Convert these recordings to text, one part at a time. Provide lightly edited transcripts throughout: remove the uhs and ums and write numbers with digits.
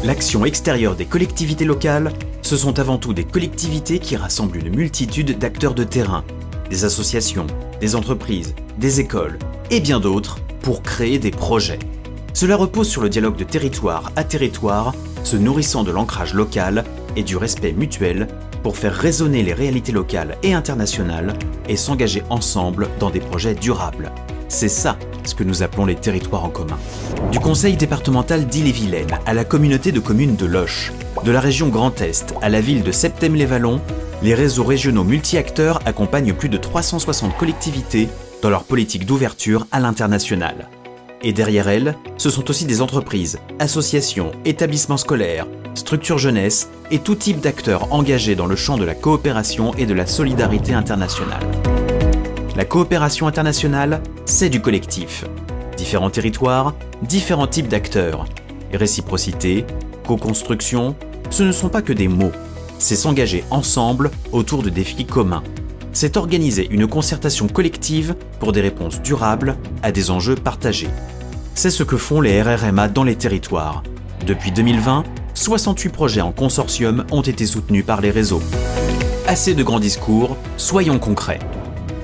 L'action extérieure des collectivités locales, ce sont avant tout des collectivités qui rassemblent une multitude d'acteurs de terrain, des associations, des entreprises, des écoles et bien d'autres pour créer des projets. Cela repose sur le dialogue de territoire à territoire, se nourrissant de l'ancrage local et du respect mutuel pour faire résonner les réalités locales et internationales et s'engager ensemble dans des projets durables. C'est ça ce que nous appelons les territoires en commun. Du conseil départemental d'Ille-et-Vilaine à la communauté de communes de Loches, de la région Grand Est à la ville de Septème-les-Vallons, les réseaux régionaux multi-acteurs accompagnent plus de 360 collectivités dans leur politique d'ouverture à l'international. Et derrière elles, ce sont aussi des entreprises, associations, établissements scolaires, structures jeunesse et tout type d'acteurs engagés dans le champ de la coopération et de la solidarité internationale. La coopération internationale, c'est du collectif. Différents territoires, différents types d'acteurs. Réciprocité, co-construction, ce ne sont pas que des mots. C'est s'engager ensemble autour de défis communs. C'est organiser une concertation collective pour des réponses durables à des enjeux partagés. C'est ce que font les RRMA dans les territoires. Depuis 2020, 68 projets en consortium ont été soutenus par les réseaux. Assez de grands discours, soyons concrets.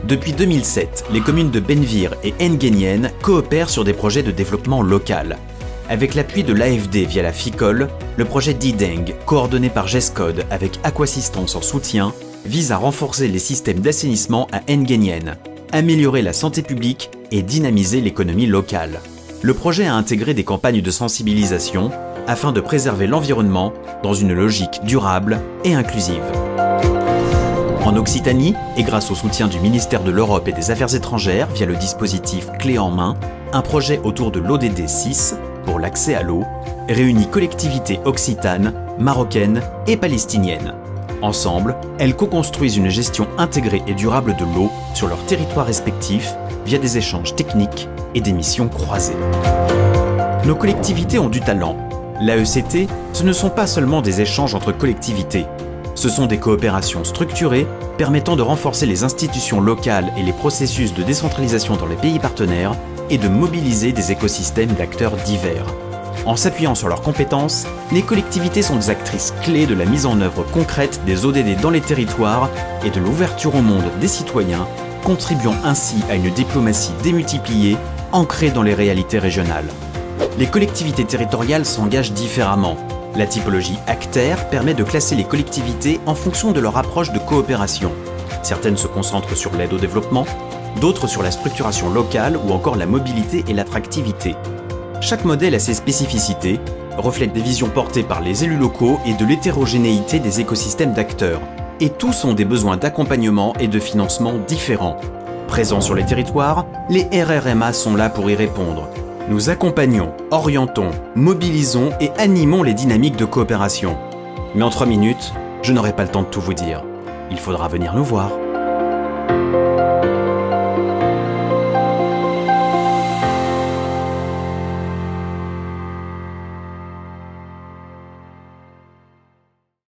Depuis 2007, les communes de Benvir et Nguyen coopèrent sur des projets de développement local. Avec l'appui de l'AFD via la FICOL, le projet Dideng, coordonné par GESCOD avec Aquassistance en soutien, vise à renforcer les systèmes d'assainissement à Nguyen, améliorer la santé publique et dynamiser l'économie locale. Le projet a intégré des campagnes de sensibilisation afin de préserver l'environnement dans une logique durable et inclusive. En Occitanie, et grâce au soutien du ministère de l'Europe et des Affaires étrangères via le dispositif Clé en main, un projet autour de l'ODD 6 pour l'accès à l'eau réunit collectivités occitanes, marocaines et palestiniennes. Ensemble, elles co-construisent une gestion intégrée et durable de l'eau sur leurs territoires respectifs via des échanges techniques et des missions croisées. Nos collectivités ont du talent. L'AECT, ce ne sont pas seulement des échanges entre collectivités. Ce sont des coopérations structurées permettant de renforcer les institutions locales et les processus de décentralisation dans les pays partenaires et de mobiliser des écosystèmes d'acteurs divers. En s'appuyant sur leurs compétences, les collectivités sont des actrices clés de la mise en œuvre concrète des ODD dans les territoires et de l'ouverture au monde des citoyens, contribuant ainsi à une diplomatie démultipliée, ancrée dans les réalités régionales. Les collectivités territoriales s'engagent différemment. La typologie ACTER permet de classer les collectivités en fonction de leur approche de coopération. Certaines se concentrent sur l'aide au développement, d'autres sur la structuration locale ou encore la mobilité et l'attractivité. Chaque modèle a ses spécificités, reflète des visions portées par les élus locaux et de l'hétérogénéité des écosystèmes d'acteurs. Et tous ont des besoins d'accompagnement et de financement différents. Présents sur les territoires, les RRMA sont là pour y répondre. Nous accompagnons, orientons, mobilisons et animons les dynamiques de coopération. Mais en 3 minutes, je n'aurai pas le temps de tout vous dire. Il faudra venir nous voir.